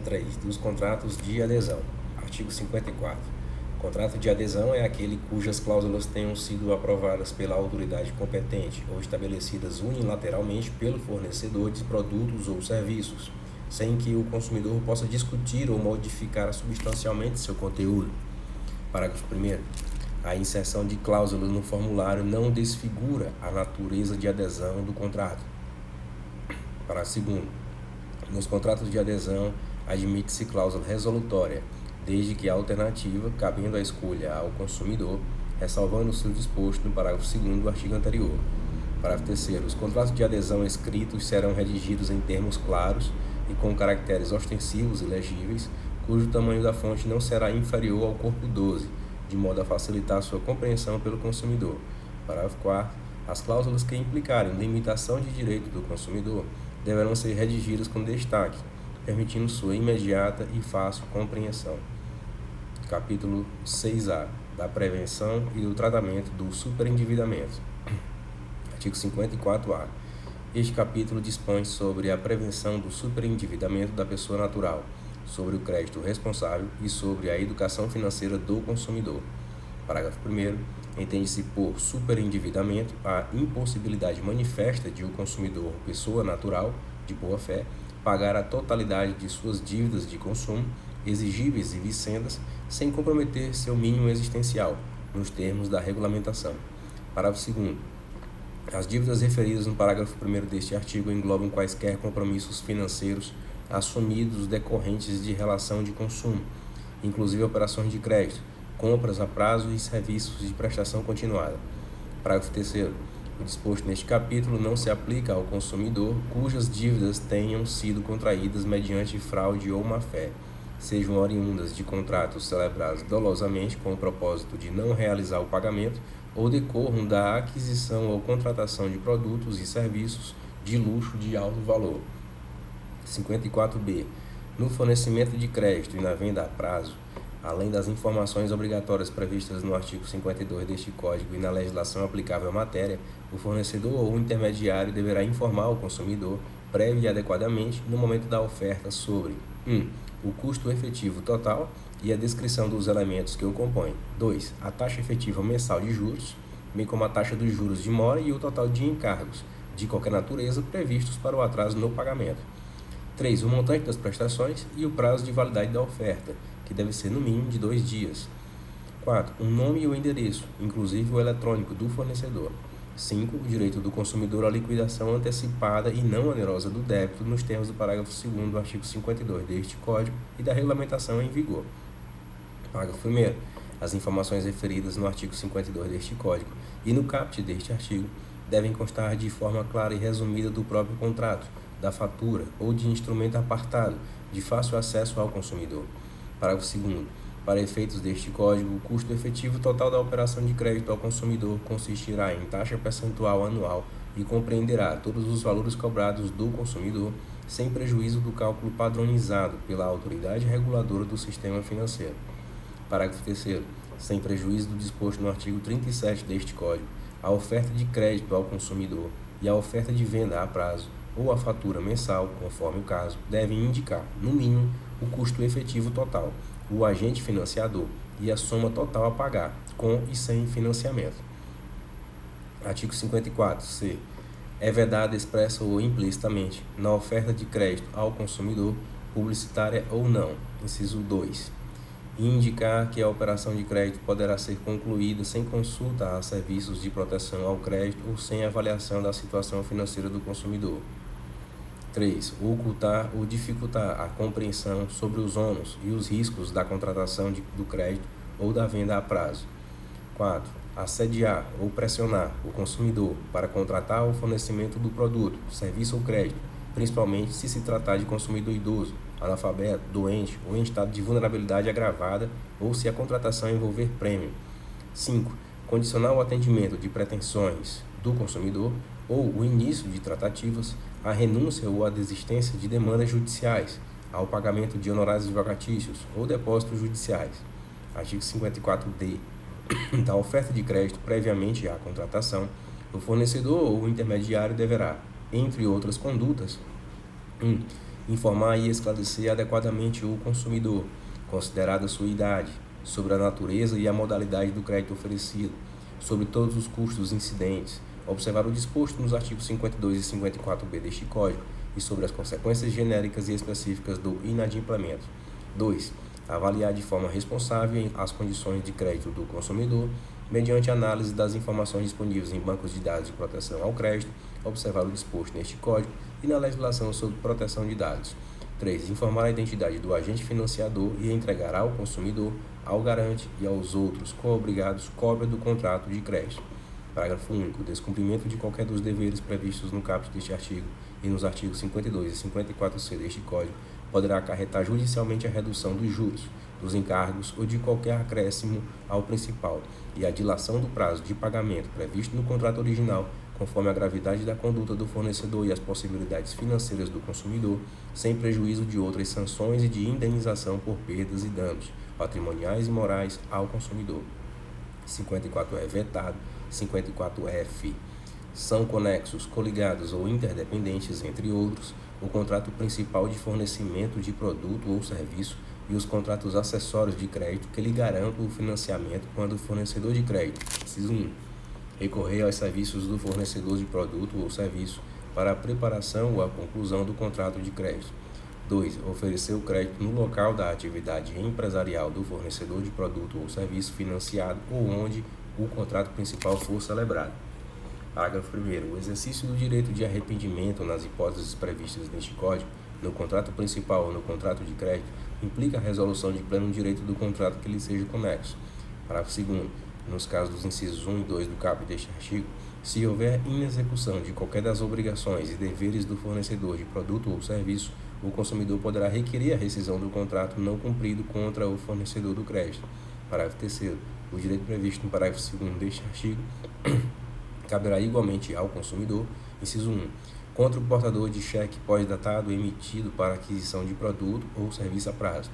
3. Dos contratos de adesão. Artigo 54. Contrato de adesão é aquele cujas cláusulas tenham sido aprovadas pela autoridade competente ou estabelecidas unilateralmente pelo fornecedor de produtos ou serviços, sem que o consumidor possa discutir ou modificar substancialmente seu conteúdo. Parágrafo 1º. A inserção de cláusulas no formulário não desfigura a natureza de adesão do contrato. Parágrafo 2º. Nos contratos de adesão, admite-se cláusula resolutória, desde que a alternativa, cabendo a escolha ao consumidor, ressalvando o seu disposto no parágrafo 2º do artigo anterior. Parágrafo 3º. Os contratos de adesão escritos serão redigidos em termos claros e com caracteres ostensivos e legíveis, cujo tamanho da fonte não será inferior ao corpo 12, de modo a facilitar sua compreensão pelo consumidor. Parágrafo 4º. As cláusulas que implicarem limitação de direito do consumidor deverão ser redigidas com destaque, permitindo sua imediata e fácil compreensão. Capítulo 6A. Da prevenção e do tratamento do superendividamento. Artigo 54-A. Este capítulo dispõe sobre a prevenção do superendividamento da pessoa natural, sobre o crédito responsável e sobre a educação financeira do consumidor. Parágrafo 1º. Entende-se por superendividamento a impossibilidade manifesta de o consumidor, pessoa natural, de boa-fé, pagar a totalidade de suas dívidas de consumo, exigíveis e vicendas, sem comprometer seu mínimo existencial, nos termos da regulamentação. Parágrafo 2º. As dívidas referidas no parágrafo 1º deste artigo englobam quaisquer compromissos financeiros assumidos decorrentes de relação de consumo, inclusive operações de crédito, compras a prazo e serviços de prestação continuada. Parágrafo 3º. O disposto neste capítulo não se aplica ao consumidor cujas dívidas tenham sido contraídas mediante fraude ou má-fé, sejam oriundas de contratos celebrados dolosamente com o propósito de não realizar o pagamento ou decorram da aquisição ou contratação de produtos e serviços de luxo de alto valor. 54b. No fornecimento de crédito e na venda a prazo, além das informações obrigatórias previstas no artigo 52 deste Código e na legislação aplicável à matéria, o fornecedor ou o intermediário deverá informar o consumidor, prévio e adequadamente, no momento da oferta sobre 1. O custo efetivo total e a descrição dos elementos que o compõem. 2. A taxa efetiva mensal de juros, bem como a taxa dos juros de mora e o total de encargos, de qualquer natureza, previstos para o atraso no pagamento. 3. O montante das prestações e o prazo de validade da oferta, que deve ser no mínimo de 2 dias. 4. O nome e o endereço, inclusive o eletrônico, do fornecedor. 5. O direito do consumidor à liquidação antecipada e não onerosa do débito nos termos do parágrafo 2º do artigo 52 deste Código e da regulamentação em vigor. Parágrafo 1º. As informações referidas no artigo 52 deste Código e no caput deste artigo devem constar de forma clara e resumida do próprio contrato, da fatura ou de instrumento apartado, de fácil acesso ao consumidor. Parágrafo 2º. Para efeitos deste Código, o custo efetivo total da operação de crédito ao consumidor consistirá em taxa percentual anual e compreenderá todos os valores cobrados do consumidor, sem prejuízo do cálculo padronizado pela autoridade reguladora do sistema financeiro. Parágrafo 3º. Sem prejuízo do disposto no artigo 37 deste Código, a oferta de crédito ao consumidor e a oferta de venda a prazo ou a fatura mensal, conforme o caso, devem indicar, no mínimo, o custo efetivo total, o agente financiador e a soma total a pagar, com e sem financiamento. Artigo 54-C. É vedado expressa ou implicitamente, na oferta de crédito ao consumidor, publicitária ou não, inciso 2, indicar que a operação de crédito poderá ser concluída sem consulta a serviços de proteção ao crédito ou sem avaliação da situação financeira do consumidor. 3. Ocultar ou dificultar a compreensão sobre os ônus e os riscos da contratação do crédito ou da venda a prazo. 4. Assediar ou pressionar o consumidor para contratar o fornecimento do produto, serviço ou crédito, principalmente se se tratar de consumidor idoso, analfabeto, doente ou em estado de vulnerabilidade agravada ou se a contratação envolver prêmio. 5. Condicionar o atendimento de pretensões do consumidor ou o início de tratativas, a renúncia ou a desistência de demandas judiciais, ao pagamento de honorários advocatícios ou depósitos judiciais. Artigo 54-D. Da oferta de crédito previamente à contratação, o fornecedor ou o intermediário deverá, entre outras condutas, 1. informar e esclarecer adequadamente o consumidor, considerada sua idade, sobre a natureza e a modalidade do crédito oferecido, sobre todos os custos incidentes, observar o disposto nos artigos 52 e 54b deste Código e sobre as consequências genéricas e específicas do inadimplemento. 2. Avaliar de forma responsável as condições de crédito do consumidor, mediante análise das informações disponíveis em bancos de dados de proteção ao crédito, observar o disposto neste Código e na legislação sobre proteção de dados. 3. Informar a identidade do agente financiador e entregar ao consumidor, ao garante e aos outros coobrigados cópia do contrato de crédito. Parágrafo único. O descumprimento de qualquer dos deveres previstos no caput deste artigo e nos artigos 52 e 54c deste Código poderá acarretar judicialmente a redução dos juros, dos encargos ou de qualquer acréscimo ao principal e a dilação do prazo de pagamento previsto no contrato original, conforme a gravidade da conduta do fornecedor e as possibilidades financeiras do consumidor, sem prejuízo de outras sanções e de indenização por perdas e danos patrimoniais e morais ao consumidor. 54 vetado. 54F. São conexos, coligados ou interdependentes, entre outros, o contrato principal de fornecimento de produto ou serviço e os contratos acessórios de crédito que lhe garantam o financiamento quando o fornecedor de crédito, inciso 1, recorrer aos serviços do fornecedor de produto ou serviço para a preparação ou a conclusão do contrato de crédito. 2. Oferecer o crédito no local da atividade empresarial do fornecedor de produto ou serviço financiado ou onde o contrato principal for celebrado. Parágrafo 1º. O exercício do direito de arrependimento nas hipóteses previstas neste Código, no contrato principal ou no contrato de crédito, implica a resolução de pleno direito do contrato que lhe seja conexo. Parágrafo 2º. Nos casos dos incisos 1 e 2 do caput deste artigo, se houver inexecução de qualquer das obrigações e deveres do fornecedor de produto ou serviço, o consumidor poderá requerer a rescisão do contrato não cumprido contra o fornecedor do crédito. Parágrafo 3º. O direito previsto no parágrafo 2º deste artigo caberá igualmente ao consumidor, inciso 1, contra o portador de cheque pós-datado emitido para aquisição de produto ou serviço a prazo.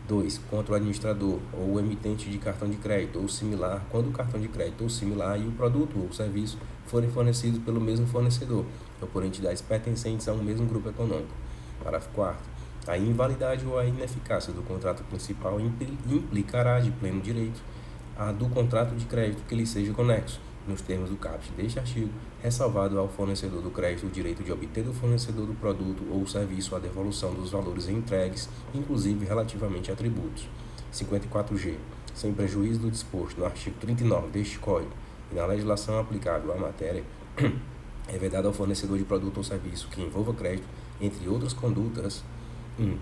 2. Contra o administrador ou o emitente de cartão de crédito ou similar, quando o cartão de crédito ou similar e o produto ou serviço forem fornecidos pelo mesmo fornecedor ou por entidades pertencentes a um mesmo grupo econômico. Parágrafo 4º. A invalidade ou a ineficácia do contrato principal implicará de pleno direito a do contrato de crédito que lhe seja conexo, nos termos do caput deste artigo, ressalvado ao fornecedor do crédito o direito de obter do fornecedor do produto ou serviço a devolução dos valores entregues, inclusive relativamente a tributos. 54G. Sem prejuízo do disposto no artigo 39 deste Código e na legislação aplicável à matéria, é vedado ao fornecedor de produto ou serviço que envolva crédito, entre outras condutas, 1.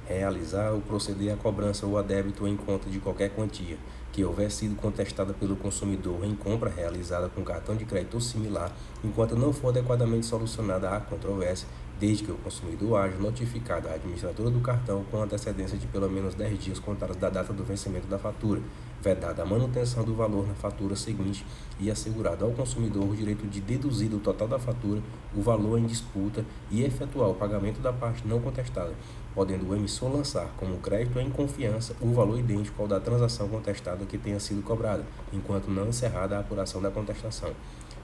Realizar ou proceder à cobrança ou a débito em conta de qualquer quantia que houver sido contestada pelo consumidor em compra realizada com cartão de crédito ou similar, enquanto não for adequadamente solucionada a controvérsia, desde que o consumidor haja notificado a administradora do cartão com antecedência de pelo menos 10 dias contados da data do vencimento da fatura, vedada a manutenção do valor na fatura seguinte e assegurado ao consumidor o direito de deduzir do total da fatura o valor em disputa e efetuar o pagamento da parte não contestada, podendo o emissor lançar como crédito em confiança o valor idêntico ao da transação contestada que tenha sido cobrada, enquanto não encerrada a apuração da contestação.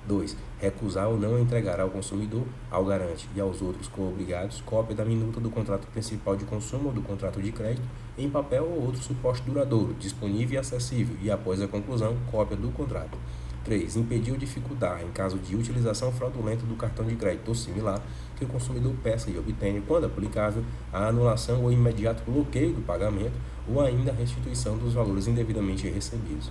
2. Recusar ou não entregar ao consumidor, ao garante e aos outros coobrigados cópia da minuta do contrato principal de consumo ou do contrato de crédito em papel ou outro suporte duradouro, disponível e acessível, e após a conclusão, cópia do contrato. 3. Impedir ou dificultar, em caso de utilização fraudulenta do cartão de crédito ou similar, que o consumidor peça e obtenha, quando aplicável, a anulação ou imediato bloqueio do pagamento ou ainda a restituição dos valores indevidamente recebidos.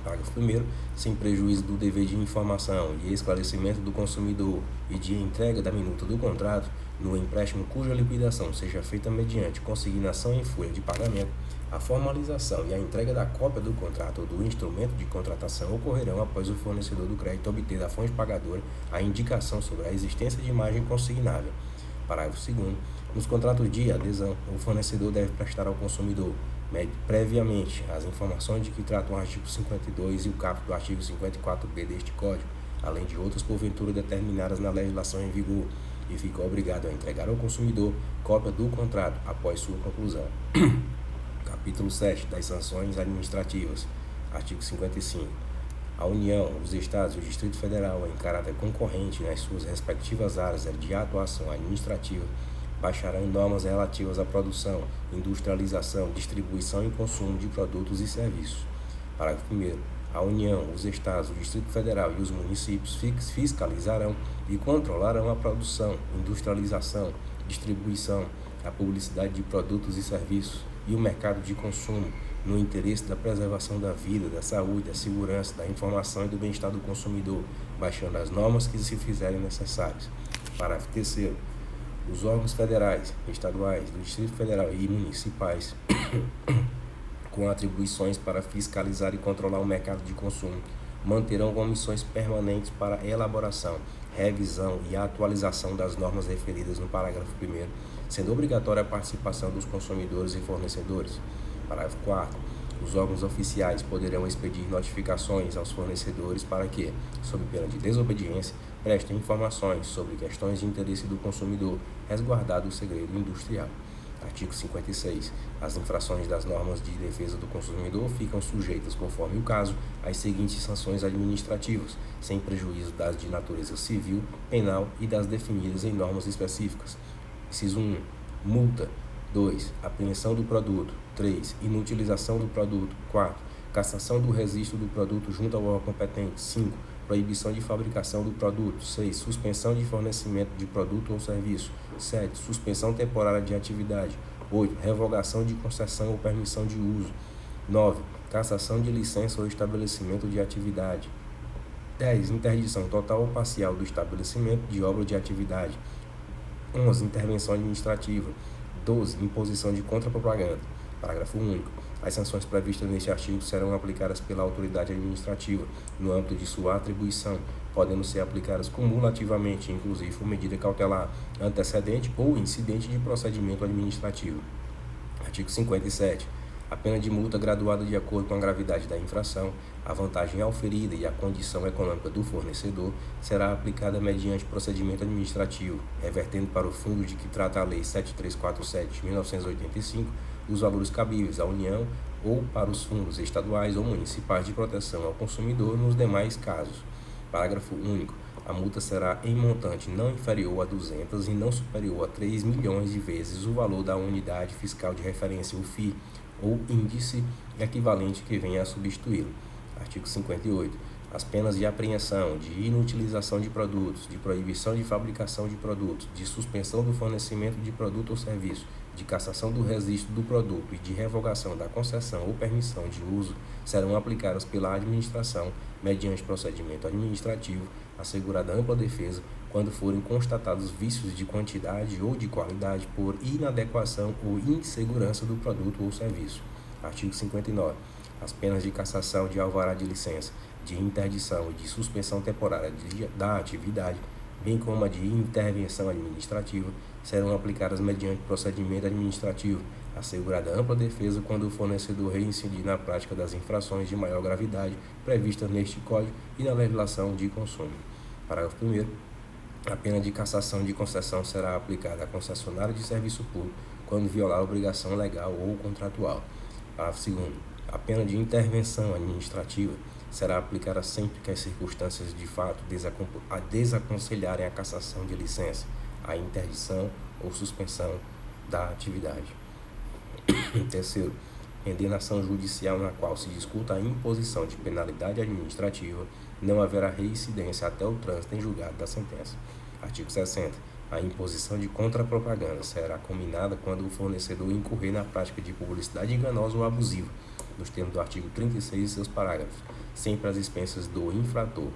Parágrafo 1º. Sem prejuízo do dever de informação e esclarecimento do consumidor e de entrega da minuta do contrato, no empréstimo cuja liquidação seja feita mediante consignação em folha de pagamento, a formalização e a entrega da cópia do contrato ou do instrumento de contratação ocorrerão após o fornecedor do crédito obter da fonte pagadora a indicação sobre a existência de margem consignável. Parágrafo 2º. Nos contratos de adesão, o fornecedor deve prestar ao consumidor, previamente, as informações de que tratam o artigo 52 e o caput do artigo 54b deste Código, além de outras porventura determinadas na legislação em vigor, e fica obrigado a entregar ao consumidor cópia do contrato após sua conclusão. Capítulo 7 das sanções administrativas. Artigo 55. A União, os Estados e o Distrito Federal, em caráter concorrente nas suas respectivas áreas de atuação administrativa, baixarão normas relativas à produção, industrialização, distribuição e consumo de produtos e serviços. Parágrafo 1º. A União, os Estados, o Distrito Federal e os municípios fiscalizarão e controlarão a produção, industrialização, distribuição, a publicidade de produtos e serviços e o mercado de consumo, no interesse da preservação da vida, da saúde, da segurança, da informação e do bem-estar do consumidor, baixando as normas que se fizerem necessárias. Parágrafo 3º. Os órgãos federais, estaduais, do Distrito Federal e municipais, com atribuições para fiscalizar e controlar o mercado de consumo, manterão comissões permanentes para elaboração, revisão e atualização das normas referidas no parágrafo 1º, sendo obrigatória a participação dos consumidores e fornecedores. Parágrafo 4º. Os órgãos oficiais poderão expedir notificações aos fornecedores para que, sob pena de desobediência, prestem informações sobre questões de interesse do consumidor, resguardado o segredo industrial. Artigo 56. As infrações das normas de defesa do consumidor ficam sujeitas, conforme o caso, às seguintes sanções administrativas, sem prejuízo das de natureza civil, penal e das definidas em normas específicas. Inciso 1. Multa. 2. Apreensão do produto. 3. Inutilização do produto. 4. Cassação do registro do produto junto ao órgão competente. 5. Proibição de fabricação do produto. 6. Suspensão de fornecimento de produto ou serviço. 7. Suspensão temporária de atividade. 8. Revogação de concessão ou permissão de uso. 9. Cassação de licença ou estabelecimento de atividade. 10. Interdição total ou parcial do estabelecimento de obra ou de atividade. 11. Intervenção administrativa. 12. Imposição de contrapropaganda. Parágrafo único. As sanções previstas neste artigo serão aplicadas pela autoridade administrativa, no âmbito de sua atribuição, podendo ser aplicadas cumulativamente, inclusive por medida cautelar, antecedente ou incidente de procedimento administrativo. Artigo 57. A pena de multa graduada de acordo com a gravidade da infração, a vantagem auferida e a condição econômica do fornecedor será aplicada mediante procedimento administrativo, revertendo para o fundo de que trata a Lei 7347 de 1985 os valores cabíveis à União ou para os fundos estaduais ou municipais de proteção ao consumidor nos demais casos. Parágrafo único. A multa será em montante não inferior a 200 e não superior a 3 milhões de vezes o valor da unidade fiscal de referência, o FI, ou índice equivalente que venha a substituí-lo. Artigo 58. As penas de apreensão, de inutilização de produtos, de proibição de fabricação de produtos, de suspensão do fornecimento de produto ou serviço, de cassação do registro do produto e de revogação da concessão ou permissão de uso serão aplicadas pela administração mediante procedimento administrativo, assegurada ampla defesa quando forem constatados vícios de quantidade ou de qualidade por inadequação ou insegurança do produto ou serviço. Artigo 59. As penas de cassação de alvará de licença, de interdição e de suspensão temporária da atividade, bem como a de intervenção administrativa, serão aplicadas mediante procedimento administrativo, assegurada ampla defesa quando o fornecedor reincidir na prática das infrações de maior gravidade previstas neste Código e na legislação de consumo. Parágrafo 1º. A pena de cassação de concessão será aplicada a concessionário de serviço público quando violar a obrigação legal ou contratual. Parágrafo 2º. A pena de intervenção administrativa será aplicada sempre que as circunstâncias de fato desaconselharem a cassação de licença, a interdição ou suspensão da atividade. Terceiro, pendendo ação judicial na qual se discuta a imposição de penalidade administrativa, não haverá reincidência até o trânsito em julgado da sentença. Artigo 60. A imposição de contrapropaganda será combinada quando o fornecedor incorrer na prática de publicidade enganosa ou abusiva, nos termos do artigo 36 e seus parágrafos, sempre às expensas do infrator.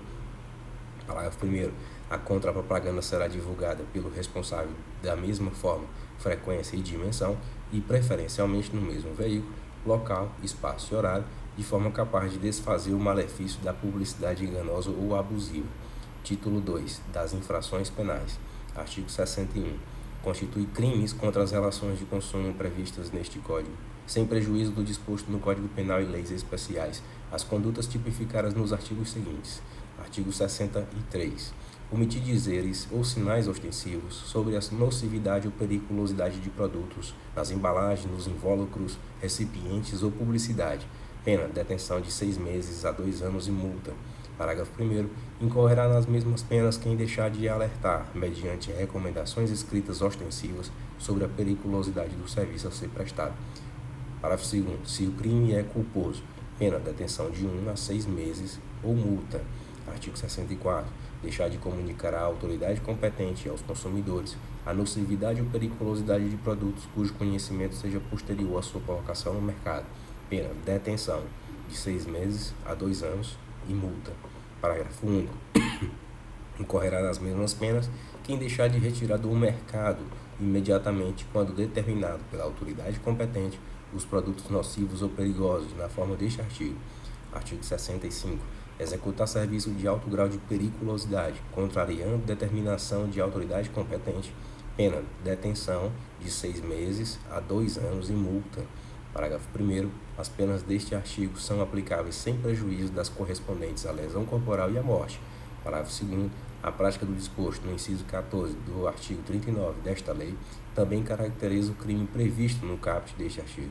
Parágrafo 1º. A contrapropaganda será divulgada pelo responsável da mesma forma, frequência e dimensão, e preferencialmente no mesmo veículo, local, espaço e horário, de forma capaz de desfazer o malefício da publicidade enganosa ou abusiva. Título 2. Das infrações penais. Artigo 61. Constitui crimes contra as relações de consumo previstas neste Código, sem prejuízo do disposto no Código Penal e leis especiais, as condutas tipificadas nos artigos seguintes. Artigo 63. Omitir dizeres ou sinais ostensivos sobre a nocividade ou periculosidade de produtos, nas embalagens, nos invólucros, recipientes ou publicidade. Pena, detenção de 6 meses a 2 anos e multa. Parágrafo 1º. Incorrerá nas mesmas penas quem deixar de alertar, mediante recomendações escritas ostensivas, sobre a periculosidade do serviço a ser prestado. Parágrafo 2º. Se o crime é culposo, pena detenção de 1 a 6 meses ou multa. Artigo 64. Deixar de comunicar à autoridade competente e aos consumidores a nocividade ou periculosidade de produtos cujo conhecimento seja posterior à sua colocação no mercado. Pena detenção de 6 meses a 2 anos e multa. Parágrafo 1º. Incorrerá nas mesmas penas quem deixar de retirar do mercado imediatamente, quando determinado pela autoridade competente, os produtos nocivos ou perigosos, na forma deste artigo. Artigo 65. Executar serviço de alto grau de periculosidade, contrariando determinação de autoridade competente, pena detenção de 6 meses a 2 anos e multa. Parágrafo 1º. As penas deste artigo são aplicáveis sem prejuízo das correspondentes à lesão corporal e à morte. Parágrafo 2º. A prática do disposto no inciso 14 do artigo 39 desta lei também caracteriza o crime previsto no caput deste artigo.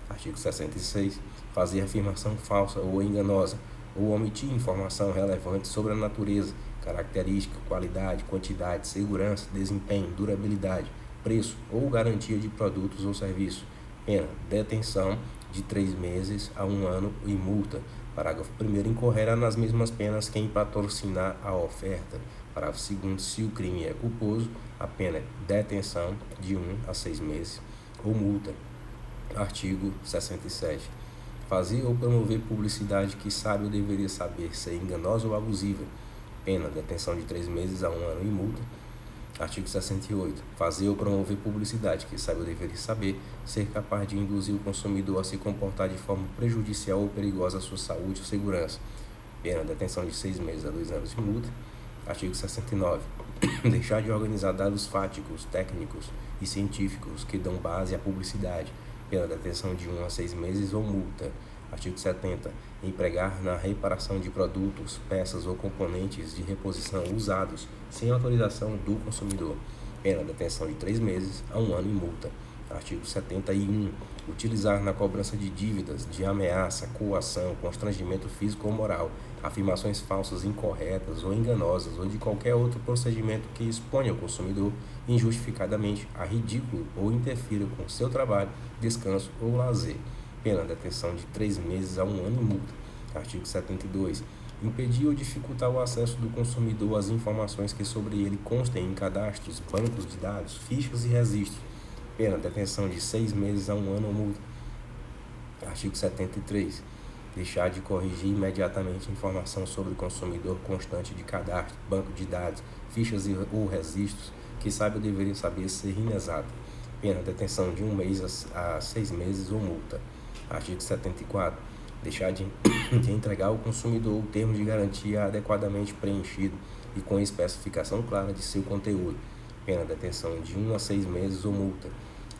Artigo 66. Fazer afirmação falsa ou enganosa, ou omitir informação relevante sobre a natureza, característica, qualidade, quantidade, segurança, desempenho, durabilidade, preço ou garantia de produtos ou serviços. Pena detenção de 3 meses a 1 ano e multa. Parágrafo 1º. Incorrerá nas mesmas penas quem patrocinar a oferta. Parágrafo 2º. Se o crime é culposo, a pena é detenção de 1 a 6 meses ou multa. Artigo 67. Fazer ou promover publicidade que sabe ou deveria saber ser enganosa ou abusiva. Pena detenção de 3 meses a 1 ano e multa. Artigo 68. Fazer ou promover publicidade que sabe ou deveria saber ser capaz de induzir o consumidor a se comportar de forma prejudicial ou perigosa à sua saúde ou segurança. Pena detenção de 6 meses a 2 anos e multa. Artigo 69. Deixar de organizar dados fáticos, técnicos e científicos que dão base à publicidade. Pena detenção de 1 a 6 meses ou multa. Artigo 70. Empregar na reparação de produtos, peças ou componentes de reposição usados sem autorização do consumidor. Pena detenção de 3 meses a 1 ano e multa. Artigo 71. Utilizar na cobrança de dívidas, de ameaça, coação, constrangimento físico ou moral, afirmações falsas, incorretas ou enganosas ou de qualquer outro procedimento que exponha o consumidor injustificadamente a ridículo ou interfira com seu trabalho, descanso ou lazer. Pena detenção de 3 meses a 1 ano e multa. Artigo 72. Impedir ou dificultar o acesso do consumidor às informações que sobre ele constem em cadastros, bancos de dados, fichas e registros. Pena detenção de 6 meses a 1 ano ou multa. Artigo 73. Deixar de corrigir imediatamente informação sobre o consumidor constante de cadastro, banco de dados, fichas ou registros que saiba ou deveria saber ser inexato. Pena detenção de 1 mês a 6 meses ou multa. Artigo 74. Deixar de entregar ao consumidor o termo de garantia adequadamente preenchido e com especificação clara de seu conteúdo. Pena detenção de 1 a 6 meses ou multa.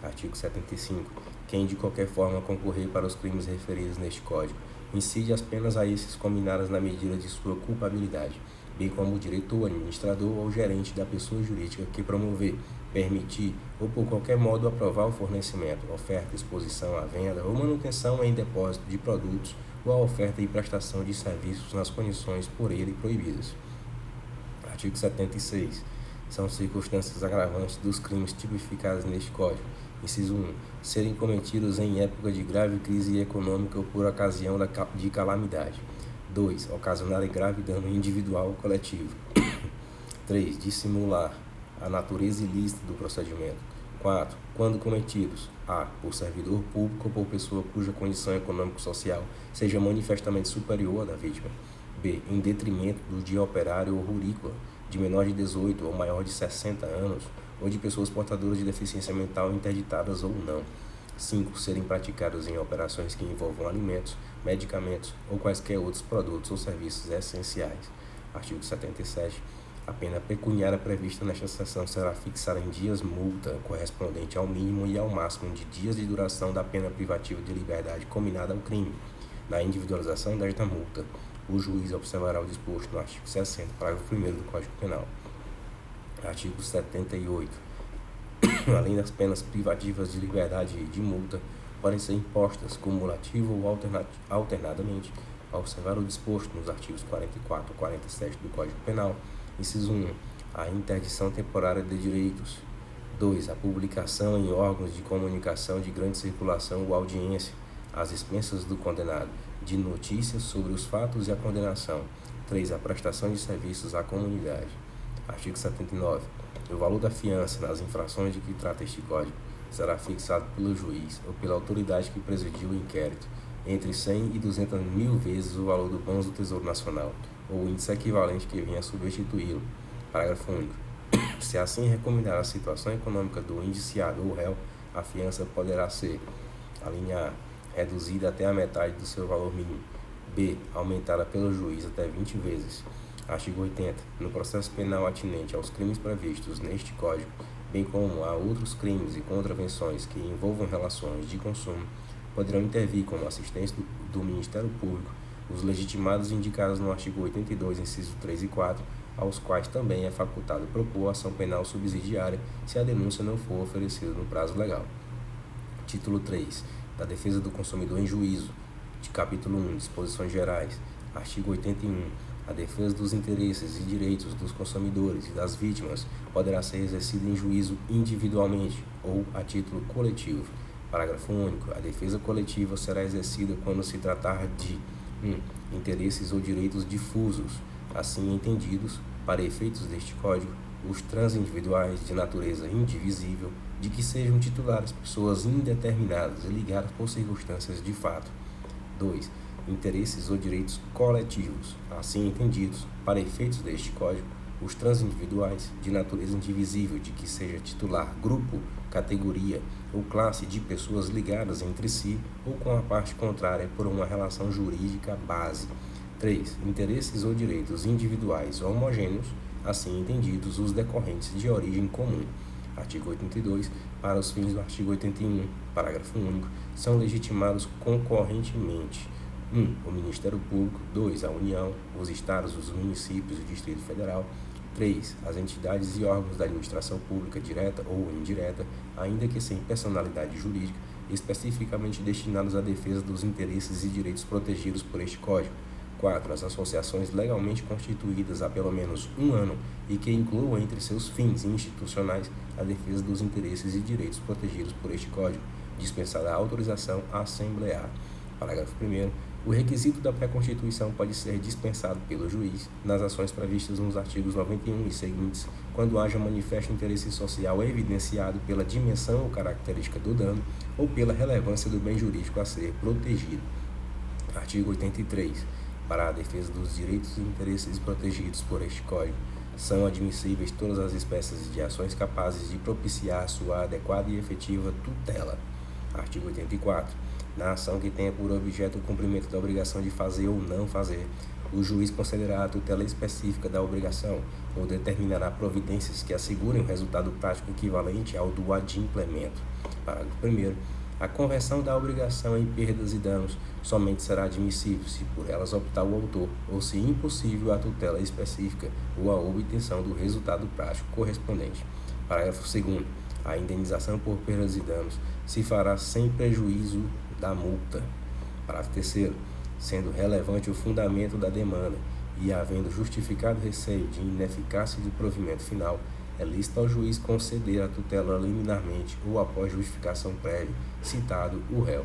Artigo 75. Quem de qualquer forma concorrer para os crimes referidos neste Código incide as penas a esses combinadas na medida de sua culpabilidade, bem como o diretor, administrador ou gerente da pessoa jurídica que promover, permitir ou por qualquer modo aprovar o fornecimento, oferta, exposição, a venda ou manutenção em depósito de produtos ou a oferta e prestação de serviços nas condições por ele proibidas. Artigo 76. São circunstâncias agravantes dos crimes tipificados neste Código. Inciso 1. Serem cometidos em época de grave crise econômica ou por ocasião de calamidade. 2. Ocasionarem grave dano individual ou coletivo. 3. Dissimular a natureza ilícita do procedimento. 4. Quando cometidos: a. por servidor público ou por pessoa cuja condição econômico-social seja manifestamente superior à da vítima. B. Em detrimento do de operário ou rurícola, de menor de 18 ou maior de 60 anos, ou de pessoas portadoras de deficiência mental interditadas ou não. 5. Serem praticados em operações que envolvam alimentos, medicamentos ou quaisquer outros produtos ou serviços essenciais. Artigo 77. A pena pecuniária prevista nesta seção será fixada em dias multa, correspondente ao mínimo e ao máximo de dias de duração da pena privativa de liberdade combinada ao crime. Na individualização desta multa, o juiz observará o disposto no artigo 60, parágrafo 1º do Código Penal. Artigo 78. Além das penas privativas de liberdade e de multa, podem ser impostas cumulativo ou alternadamente, a observar o disposto nos artigos 44 e 47 do Código Penal. Inciso 1. A interdição temporária de direitos. 2. A publicação em órgãos de comunicação de grande circulação ou audiência, às expensas do condenado, de notícias sobre os fatos e a condenação. 3. A prestação de serviços à comunidade. Artigo 79. O valor da fiança nas infrações de que trata este Código será fixado pelo juiz ou pela autoridade que presidiu o inquérito entre 100 e 200 mil vezes o valor do bônus do Tesouro Nacional ou índice equivalente que venha a substituí-lo. Parágrafo único. Se assim recomendar a situação econômica do indiciado ou réu, a fiança poderá ser: a linha A, reduzida até a metade do seu valor mínimo; B, aumentada pelo juiz até 20 vezes. Artigo 80. No processo penal atinente aos crimes previstos neste Código, bem como a outros crimes e contravenções que envolvam relações de consumo, poderão intervir como assistentes do Ministério Público os legitimados indicados no artigo 82, incisos 3 e 4, aos quais também é facultado propor ação penal subsidiária se a denúncia não for oferecida no prazo legal. Título 3. Da defesa do consumidor em juízo. De capítulo 1. Disposições gerais. Artigo 81. A defesa dos interesses e direitos dos consumidores e das vítimas poderá ser exercida em juízo individualmente ou a título coletivo. Parágrafo único. A defesa coletiva será exercida quando se tratar de 1. Interesses ou direitos difusos, assim entendidos, para efeitos deste Código, os transindividuais de natureza indivisível, de que sejam titulares pessoas indeterminadas e ligadas por circunstâncias de fato. 2. Interesses ou direitos coletivos, assim entendidos, para efeitos deste Código, os transindividuais de natureza indivisível, de que seja titular grupo, categoria ou classe de pessoas ligadas entre si ou com a parte contrária por uma relação jurídica base. 3. Interesses ou direitos individuais homogêneos, assim entendidos, os decorrentes de origem comum. Artigo 82. Para os fins do artigo 81, parágrafo único, são legitimados concorrentemente: 1. O Ministério Público; 2. A União, os Estados, os municípios e o Distrito Federal; 3. As entidades e órgãos da administração pública direta ou indireta, ainda que sem personalidade jurídica, especificamente destinados à defesa dos interesses e direitos protegidos por este Código. 4. As associações legalmente constituídas há pelo menos um ano e que incluam entre seus fins institucionais a defesa dos interesses e direitos protegidos por este Código, dispensada a autorização assemblear. Parágrafo 1º. O requisito da pré-constituição pode ser dispensado pelo juiz nas ações previstas nos artigos 91 e seguintes, quando haja manifesto interesse social evidenciado pela dimensão ou característica do dano ou pela relevância do bem jurídico a ser protegido. Artigo 83. Para a defesa dos direitos e interesses protegidos por este Código, são admissíveis todas as espécies de ações capazes de propiciar sua adequada e efetiva tutela. Artigo 84. Na ação que tenha por objeto o cumprimento da obrigação de fazer ou não fazer, o juiz concederá a tutela específica da obrigação ou determinará providências que assegurem o resultado prático equivalente ao do adimplemento. Parágrafo 1º. A conversão da obrigação em perdas e danos somente será admissível se por elas optar o autor ou se impossível a tutela específica ou a obtenção do resultado prático correspondente. Parágrafo 2º. A indenização por perdas e danos se fará sem prejuízo da multa. Parágrafo 3º. Sendo relevante o fundamento da demanda e havendo justificado receio de ineficácia de provimento final, é lícito ao juiz conceder a tutela liminarmente ou após justificação prévia, citado o réu.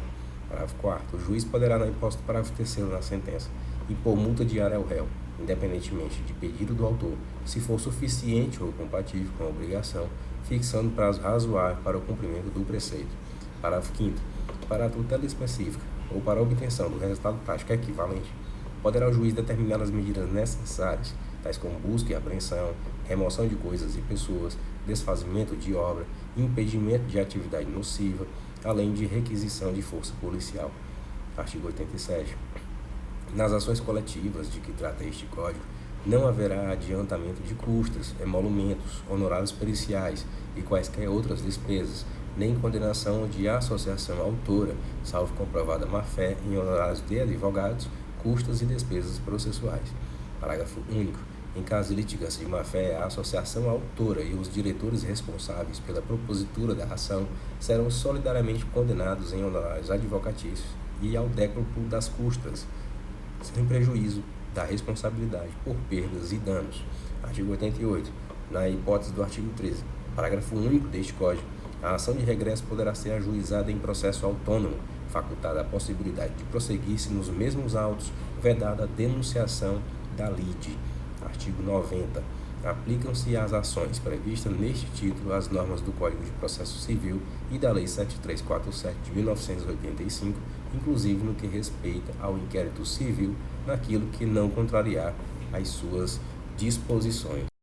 Parágrafo 4º. O juiz poderá, na hipótese do parágrafo 3º na sentença, impor multa diária ao réu, independentemente de pedido do autor, se for suficiente ou compatível com a obrigação, fixando prazo razoável para o cumprimento do preceito. Parágrafo 5º. Para a tutela específica ou para a obtenção do resultado prático equivalente, poderá o juiz determinar as medidas necessárias, tais como busca e apreensão, remoção de coisas e pessoas, desfazimento de obra, impedimento de atividade nociva, além de requisição de força policial. Artigo 87. Nas ações coletivas de que trata este Código, não haverá adiantamento de custas, emolumentos, honorários periciais e quaisquer outras despesas, nem condenação de associação autora, salvo comprovada má-fé em honorários de advogados, custas e despesas processuais. Parágrafo único. Em caso de litigância de má-fé, a associação autora e os diretores responsáveis pela propositura da ação serão solidariamente condenados em honorários advocatícios e ao décuplo das custas, sem prejuízo da responsabilidade por perdas e danos. Artigo 88. Na hipótese do artigo 13, Parágrafo único deste Código. A ação de regresso poderá ser ajuizada em processo autônomo, facultada a possibilidade de prosseguir-se nos mesmos autos, vedada a denunciação da lide. Artigo 90. Aplicam-se às ações previstas neste título as normas do Código de Processo Civil e da Lei 7347 de 1985, inclusive no que respeita ao inquérito civil, naquilo que não contrariar as suas disposições.